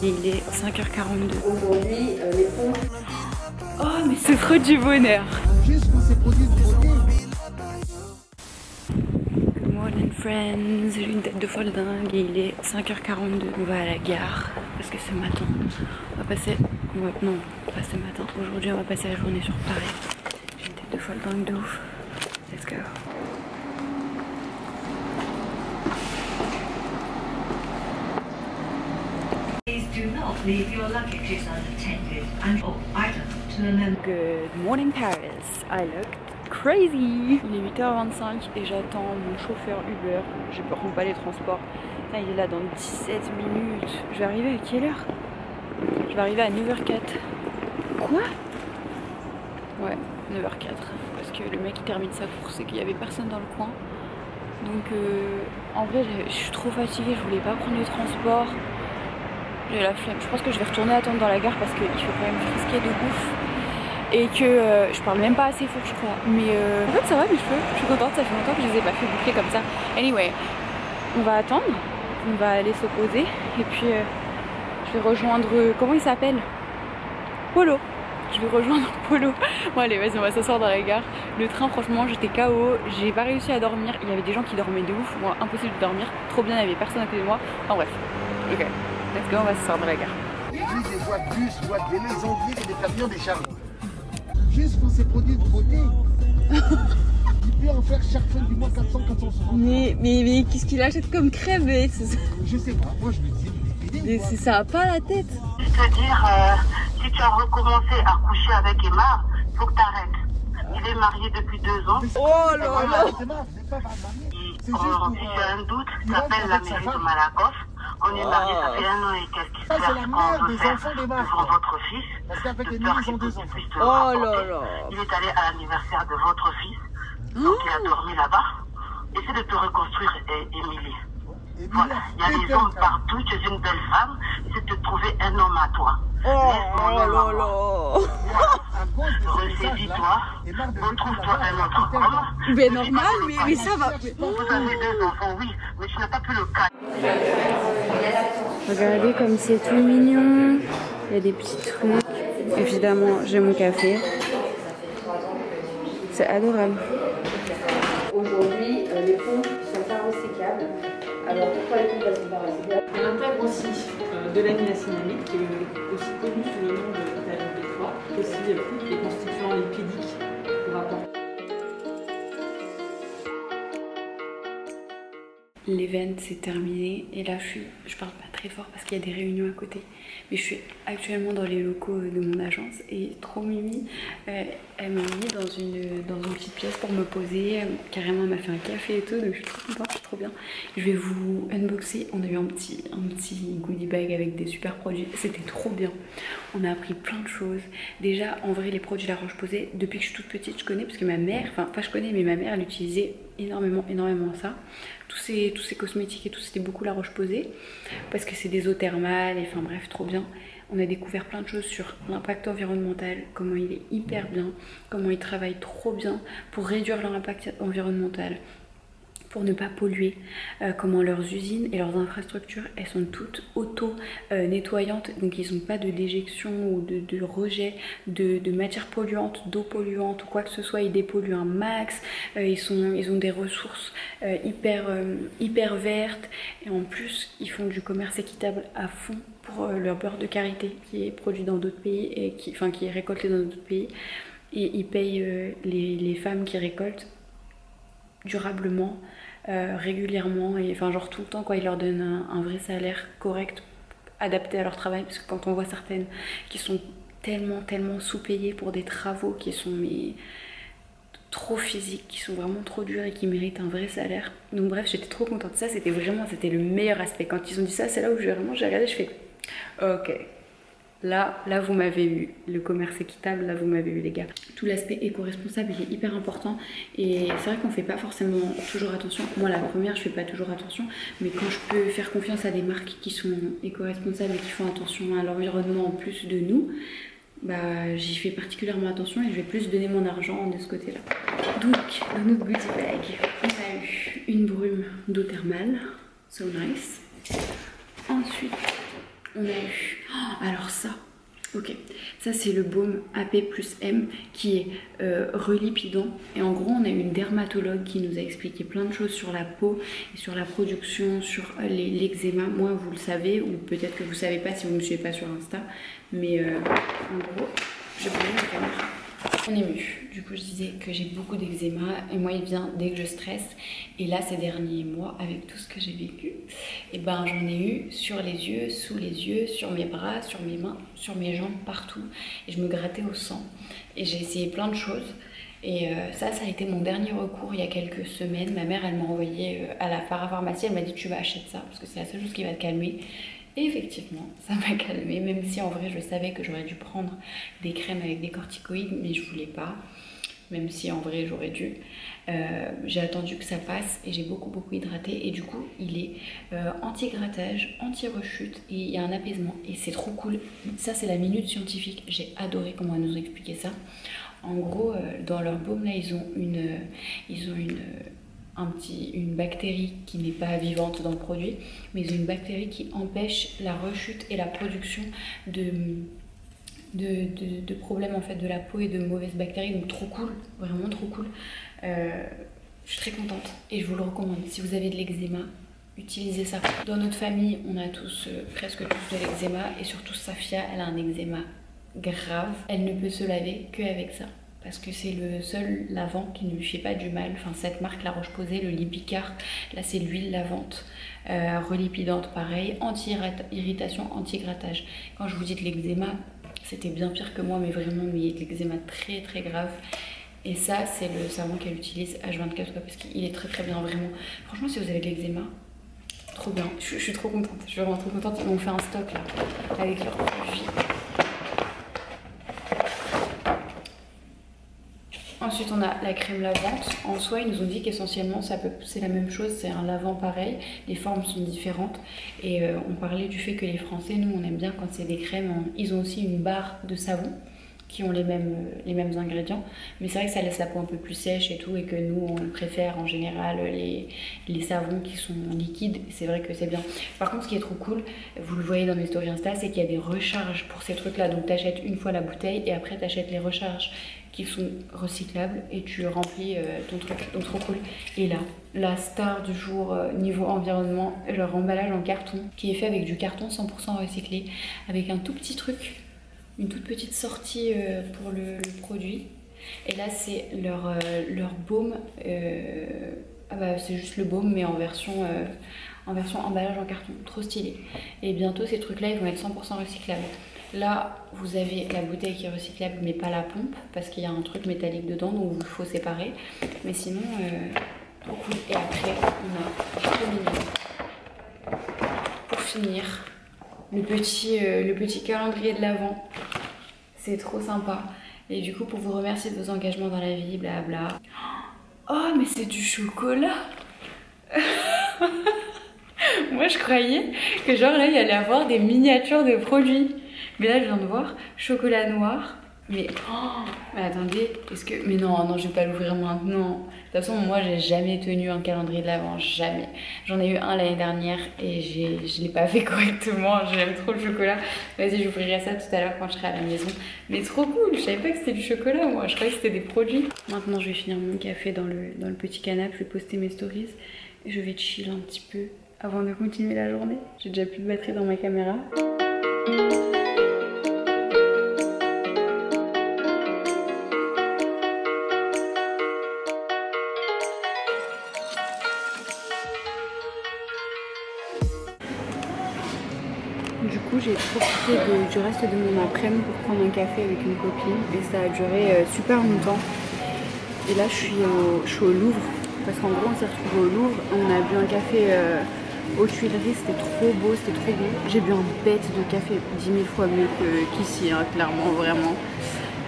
Il est 5h42. Aujourd'hui, les ponts. Oh, mais c'est trop du bonheur. Juste pour ces produits de beauté. Good morning friends, j'ai une tête de folle dingue et il est 5h42. On va à la gare parce que ce matin, on va passer... Non, pas ce matin. Aujourd'hui, on va passer la journée sur Paris. J'ai une tête de folle dingue de ouf. Let's go. Do not leave your luggages unattended and all items to remember. Good morning Paris. I look crazy. Il est 8h25 et j'attends mon chauffeur Uber. Je ne prends pas les transports. Putain, il est là dans 17 minutes. Je vais arriver à quelle heure? Je vais arriver à 9h04. Quoi? Ouais, 9h04. Parce que le mec il termine sa course et qu'il n'y avait personne dans le coin. Donc en vrai je suis trop fatiguée, je voulais pas prendre les transports. J'ai la flemme. Je pense que je vais retourner attendre dans la gare parce qu'il fait quand même frisquer de ouf. Et que je parle même pas assez fort je crois. Mais en fait ça va mes cheveux. Je suis contente, ça fait longtemps que je les ai pas fait boucler comme ça. Anyway, on va attendre. On va aller se poser. Et puis je vais rejoindre... comment il s'appelle? Polo. Je vais rejoindre Polo. Bon allez vas-y on va s'asseoir dans la gare. Le train franchement j'étais KO. J'ai pas réussi à dormir. Il y avait des gens qui dormaient de ouf. Moi impossible de dormir. Trop bien, il y avait personne à côté de moi. Enfin bref. Ok. Let's go, on va s'asseoir dans la gare. Des voies de bus, voies de vélo, ils ont oublié des camions, des chariots. Juste pour ces produits de beauté. Il peut en faire chaque fin du mois 400, 400. Mais qu'est-ce qu'il achète comme crème? Je sais pas, moi je me dis, Mais ça a pas la tête. Je te dire, si tu as recommencé à coucher avec Emma, il faut que tu arrêtes. Il est marié depuis 2 ans. Oh là là. C'est pas marié. Si tu as un doute, tu appelles la mairie de Malakoff. On est mariés, ça fait 1 an et quelques. Ça, c'est la mère des enfants des devant marques. votre fils. Parce qu'avec les J'espère miens, ils ont qu'il 2 ans. puisse te Oh raconter. là là. Il est allé à l'anniversaire de votre fils. Donc il a dormi là-bas. Essaie de te reconstruire, Émilie. Voilà, il y a des hommes partout, tu es une belle femme. Essaie de te trouver un homme à toi. Oh là là. Ressaisis-toi, retrouve-toi un autre homme. Mais normal, mais ça va. Vous avez 2 enfants, oui, mais tu n'as pas pu le cas. Regardez comme c'est tout mignon. Il y a des petits trucs. Évidemment, j'ai mon café. C'est adorable. Aujourd'hui, les ponts sont pas recyclables. Alors pourquoi les ponts sont pas recyclables? Elle intègre aussi de l'amylacénamide, qui est aussi connu sous le nom de vitamine B3, aussi les constituants lipidiques pour apporter. L'event c'est terminé et là je parle pas très fort parce qu'il y a des réunions à côté, mais je suis actuellement dans les locaux de mon agence et trop mimi, elle m'a mis dans une petite pièce pour me poser, carrément elle m'a fait un café et tout, donc je suis trop contente, je suis trop bien. Je vais vous unboxer, on a eu un petit goodie bag avec des super produits, c'était trop bien, on a appris plein de choses. Déjà en vrai les produits La Roche-Posay, depuis que je suis toute petite je connais parce que ma mère, enfin pas je connais mais ma mère elle utilisait énormément ça. Tous ces cosmétiques et tout, c'était beaucoup La Roche-Posay parce que c'est des eaux thermales et enfin bref, trop bien. On a découvert plein de choses sur l'impact environnemental, comment il est hyper bien, comment ils travaillent trop bien pour réduire leur impact environnemental, pour ne pas polluer, comment leurs usines et leurs infrastructures, elles sont toutes auto-nettoyantes, donc ils n'ont pas de déjection ou de rejet de matières polluantes, d'eau polluante ou quoi que ce soit, ils dépolluent un max, ils ont des ressources hyper vertes et en plus ils font du commerce équitable à fond pour leur beurre de karité qui est produit dans d'autres pays et qui est récolté dans d'autres pays et ils payent les femmes qui récoltent durablement, régulièrement et enfin genre tout le temps quoi, ils leur donnent un vrai salaire correct adapté à leur travail parce que quand on voit certaines qui sont tellement sous-payées pour des travaux qui sont mais trop physiques, qui sont vraiment trop durs et qui méritent un vrai salaire, donc bref j'étais trop contente de ça, c'était le meilleur aspect. Quand ils ont dit ça, c'est là où j'ai regardé, je fais ok. Là vous m'avez eu, le commerce équitable, là vous m'avez eu les gars. Tout l'aspect éco-responsable il est hyper important et c'est vrai qu'on fait pas forcément toujours attention. Moi la première je fais pas toujours attention, mais quand je peux faire confiance à des marques qui sont éco-responsables et qui font attention à l'environnement en plus de nous, bah j'y fais particulièrement attention et je vais plus donner mon argent de ce côté là. Donc dans notre goodie bag on a eu une brume d'eau thermale, so nice. Ensuite on a eu... Oh, alors ça, ok, ça c'est le baume AP plus M qui est relipidant. Et en gros, on a eu une dermatologue qui nous a expliqué plein de choses sur la peau et sur la production, sur l'eczéma. Moi, vous le savez, ou peut-être que vous ne savez pas si vous ne me suivez pas sur Insta. Mais en gros, je prends la caméra. On est mu. Du coup, je disais que j'ai beaucoup d'eczéma et moi, il vient dès que je stresse. Et là, ces derniers mois, avec tout ce que j'ai vécu, et ben, j'en ai eu sur les yeux, sous les yeux, sur mes bras, sur mes mains, sur mes jambes, partout. Et je me grattais au sang. Et j'ai essayé plein de choses. Et ça a été mon dernier recours il y a quelques semaines. Ma mère, elle m'a envoyé à la parapharmacie. Elle m'a dit, tu vas acheter ça parce que c'est la seule chose qui va te calmer. Et effectivement, ça m'a calmé, même si en vrai je savais que j'aurais dû prendre des crèmes avec des corticoïdes, mais je voulais pas, même si en vrai j'aurais dû. J'ai attendu que ça passe et j'ai beaucoup hydraté et du coup il est anti-grattage, anti-rechute et il y a un apaisement et c'est trop cool. Ça c'est la minute scientifique, j'ai adoré comment elle nous a expliqué ça. En gros, dans leur baume là, ils ont une bactérie qui n'est pas vivante dans le produit, mais ils ont une bactérie qui empêche la rechute et la production de problèmes en fait de la peau et de mauvaises bactéries. Donc trop cool, vraiment trop cool. Je suis très contente et je vous le recommande. Si vous avez de l'eczéma, utilisez ça. Dans notre famille, on a tous, presque tous de l'eczéma et surtout Safia, elle a un eczéma grave. Elle ne peut se laver qu'avec ça. Parce que c'est le seul lavant qui ne lui fait pas du mal. Enfin, cette marque, La Roche-Posay, le Lipicard, là c'est l'huile lavante, relipidante pareil, anti-irritation, anti-grattage. Quand je vous dis de l'eczéma, c'était bien pire que moi, mais vraiment, mais de l'eczéma très grave. Et ça, c'est le savon qu'elle utilise H24, parce qu'il est très bien, vraiment. Franchement, si vous avez de l'eczéma, trop bien. Je suis trop contente, je suis vraiment trop contente. Ils m'ont fait un stock là, avec leurs produits. Ensuite, on a la crème lavante. En soi, ils nous ont dit qu'essentiellement, c'est la même chose. C'est un lavant pareil. Les formes sont différentes. Et on parlait du fait que les Français, nous, on aime bien quand c'est des crèmes. Ils ont aussi une barre de savon qui ont les mêmes ingrédients. Mais c'est vrai que ça laisse la peau un peu plus sèche et tout. Et que nous, on préfère en général les savons qui sont liquides. C'est vrai que c'est bien. Par contre, ce qui est trop cool, vous le voyez dans mes stories Insta, c'est qu'il y a des recharges pour ces trucs-là. Donc, tu achètes une fois la bouteille et après, tu achètes les recharges qui sont recyclables et tu remplis ton truc, donc trop cool. Et là, la star du jour niveau environnement, leur emballage en carton qui est fait avec du carton 100% recyclé, avec un tout petit truc, une toute petite sortie pour le produit. Et là c'est leur baume, c'est juste le baume mais en version emballage en carton, trop stylé. Et bientôt ces trucs là ils vont être 100% recyclables. Là, vous avez la bouteille qui est recyclable, mais pas la pompe, parce qu'il y a un truc métallique dedans, donc il faut séparer. Mais sinon, trop cool. Et après, on a trop mignon. Pour finir, le petit calendrier de l'Avent. C'est trop sympa. Et du coup, pour vous remercier de vos engagements dans la vie, blabla. Oh, mais c'est du chocolat. Moi, je croyais que genre là, il y allait avoir des miniatures de produits. Mais là, je viens de voir chocolat noir. Mais attendez, mais non, je vais pas l'ouvrir maintenant. De toute façon, moi, j'ai jamais tenu un calendrier de l'Avent, jamais. J'en ai eu un l'année dernière et je l'ai pas fait correctement. J'aime trop le chocolat. Vas-y, j'ouvrirai ça tout à l'heure quand je serai à la maison. Mais trop cool, je savais pas que c'était du chocolat, moi. Je croyais que c'était des produits. Maintenant, je vais finir mon café dans le petit canapé. Je vais poster mes stories et je vais chill un petit peu avant de continuer la journée. J'ai déjà plus de batterie dans ma caméra. Du coup, j'ai profité du reste de mon après-midi pour prendre un café avec une copine et ça a duré super longtemps. Et là, je suis au Louvre parce qu'en gros, on s'est retrouvés au Louvre. On a bu un café aux Tuileries, c'était trop beau, c'était trop beau. J'ai bu un bête de café 10 000 fois mieux qu'ici, hein, clairement, vraiment.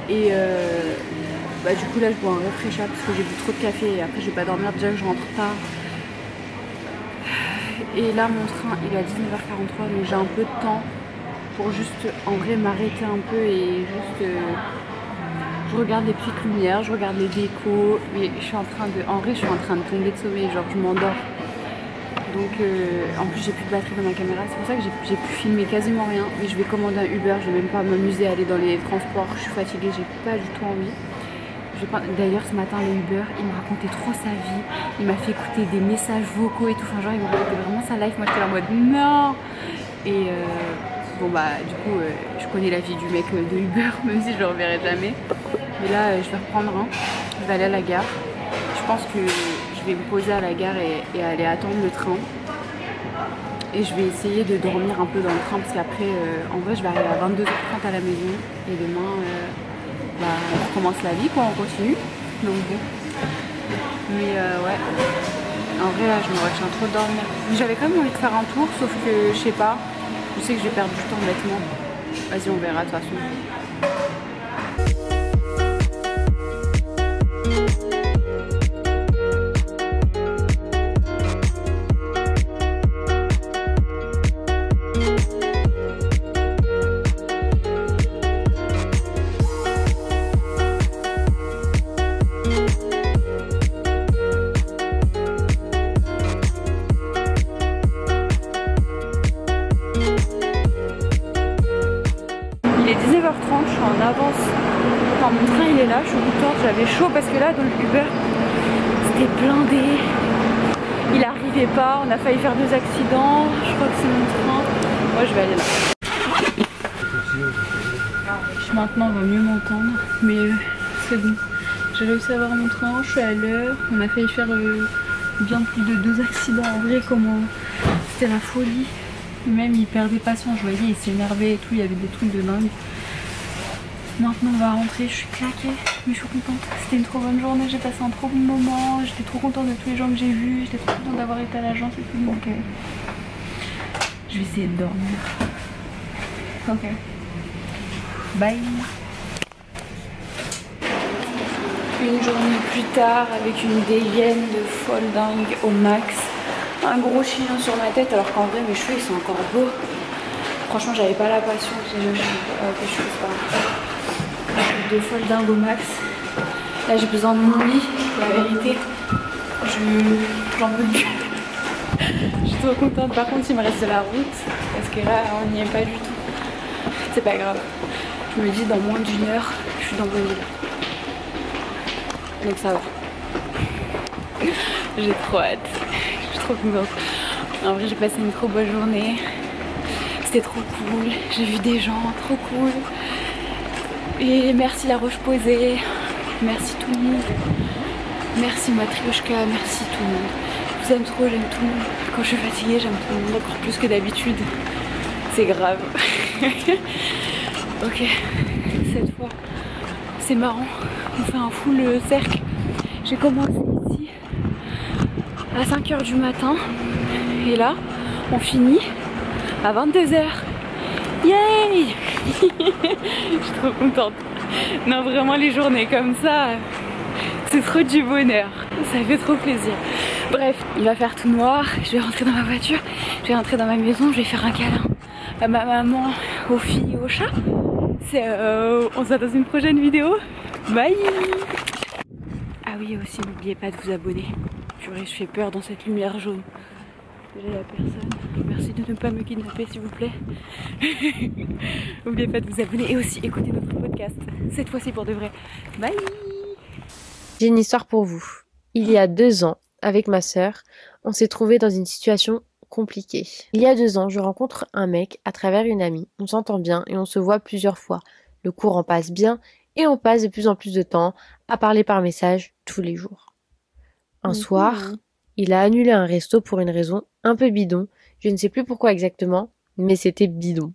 Et du coup, là, je bois un rafraîchisseur parce que j'ai bu trop de café et après, je vais pas dormir. Déjà que je rentre tard. Et là mon train il est à 19h43 mais j'ai un peu de temps pour juste en vrai m'arrêter un peu et juste je regarde les petites lumières, je regarde les décos, mais je suis en train de tomber de sommeil, genre je m'endors Donc en plus j'ai plus de batterie dans ma caméra, c'est pour ça que j'ai pu filmer quasiment rien. Mais je vais commander un Uber, je vais même pas m'amuser à aller dans les transports, je suis fatiguée, j'ai pas du tout envie. D'ailleurs ce matin le Uber, il me racontait trop sa vie, il m'a fait écouter des messages vocaux et tout, enfin genre il me racontait vraiment sa life, moi j'étais en mode non. Et bon bah du coup je connais la vie du mec de Uber, même si je le reverrai jamais. Mais là je vais reprendre un, je vais aller à la gare, je pense que je vais me poser à la gare et aller attendre le train. Et je vais essayer de dormir un peu dans le train parce qu'après en vrai je vais arriver à 22h30 à la maison et demain on recommence la vie quoi, on continue. Donc bon. Mais ouais. En vrai là je me retiens trop de dormir. J'avais quand même envie de faire un tour sauf que je sais pas. Je sais que je vais perdre du temps bêtement. Vas-y on verra de toute façon. Il est 19h30, je suis en avance. Enfin, mon train il est là, je suis contente, j'avais chaud parce que là dans le Uber c'était blindé. Il arrivait pas, on a failli faire 2 accidents. Je crois que c'est mon train. Moi je vais aller là. Maintenant on va mieux m'entendre, mais c'est bon. J'ai réussi à avoir mon train, je suis à l'heure. On a failli faire bien plus de 2 accidents en vrai, comment c'était la folie. Même il perdait patience, je voyais, il s'énervait et tout, il y avait des trucs de dingue. Maintenant on va rentrer, je suis claquée, mais je suis contente. C'était une trop bonne journée, j'ai passé un trop bon moment, j'étais trop contente de tous les gens que j'ai vus, j'étais trop contente d'avoir été à l'agence et tout, donc je vais essayer de dormir. Ok. Bye. Une journée plus tard avec une dégaine de folle dingue au max. Un gros chien sur ma tête alors qu'en vrai mes cheveux ils sont encore beaux. Franchement j'avais pas la patience de mes cheveux, c'est pas grave. De folle dingue au max. Là j'ai besoin de mon lit, la vérité. J'en peux plus. Je suis trop contente. Par contre il me reste de la route parce que là on n'y est pas du tout. C'est pas grave. Je me dis dans moins d'une heure je suis dans mon lit. Donc ça va. J'ai trop hâte. Je suis trop contente. En vrai j'ai passé une trop bonne journée. C'était trop cool. J'ai vu des gens trop cool. Et merci La Roche-Posay. Merci tout le monde. Merci Matryoshka. Merci tout le monde. Je vous aime trop, j'aime tout le monde. Quand je suis fatiguée j'aime tout le monde encore plus que d'habitude. C'est grave. Ok. Cette fois c'est marrant. On fait un full cercle. J'ai commencé ici à 5h du matin et là on finit à 22h. Yay. Je suis trop contente. Non vraiment les journées comme ça c'est trop du bonheur, ça fait trop plaisir. Bref, il va faire tout noir, je vais rentrer dans ma voiture, je vais rentrer dans ma maison, je vais faire un câlin à ma maman, aux filles et aux chats. On se voit dans une prochaine vidéo. Bye. Ah oui aussi n'oubliez pas de vous abonner. Purée, je fais peur dans cette lumière jaune. Déjà il n'y a personne. Merci de ne pas me kidnapper s'il vous plaît. N'oubliez pas de vous abonner et aussi écouter notre podcast. Cette fois-ci pour de vrai. Bye. J'ai une histoire pour vous. Il y a 2 ans, avec ma sœur, on s'est trouvés dans une situation compliquée. Il y a 2 ans, je rencontre un mec à travers une amie. On s'entend bien et on se voit plusieurs fois. Le courant passe bien et on passe de plus en plus de temps à parler par message tous les jours. Un soir, il a annulé un resto pour une raison un peu bidon. Je ne sais plus pourquoi exactement, mais c'était bidon.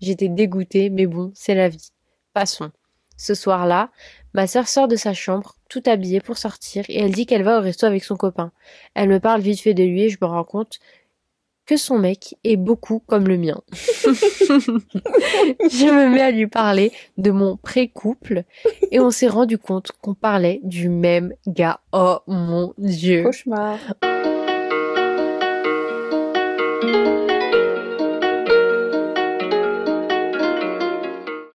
J'étais dégoûtée, mais bon, c'est la vie. Passons. Ce soir-là, ma sœur sort de sa chambre, tout habillée pour sortir, et elle dit qu'elle va au resto avec son copain. Elle me parle vite fait de lui et je me rends compte que son mec est beaucoup comme le mien. Je me mets à lui parler de mon pré-couple et on s'est rendu compte qu'on parlait du même gars. Oh mon Dieu. Cauchemar.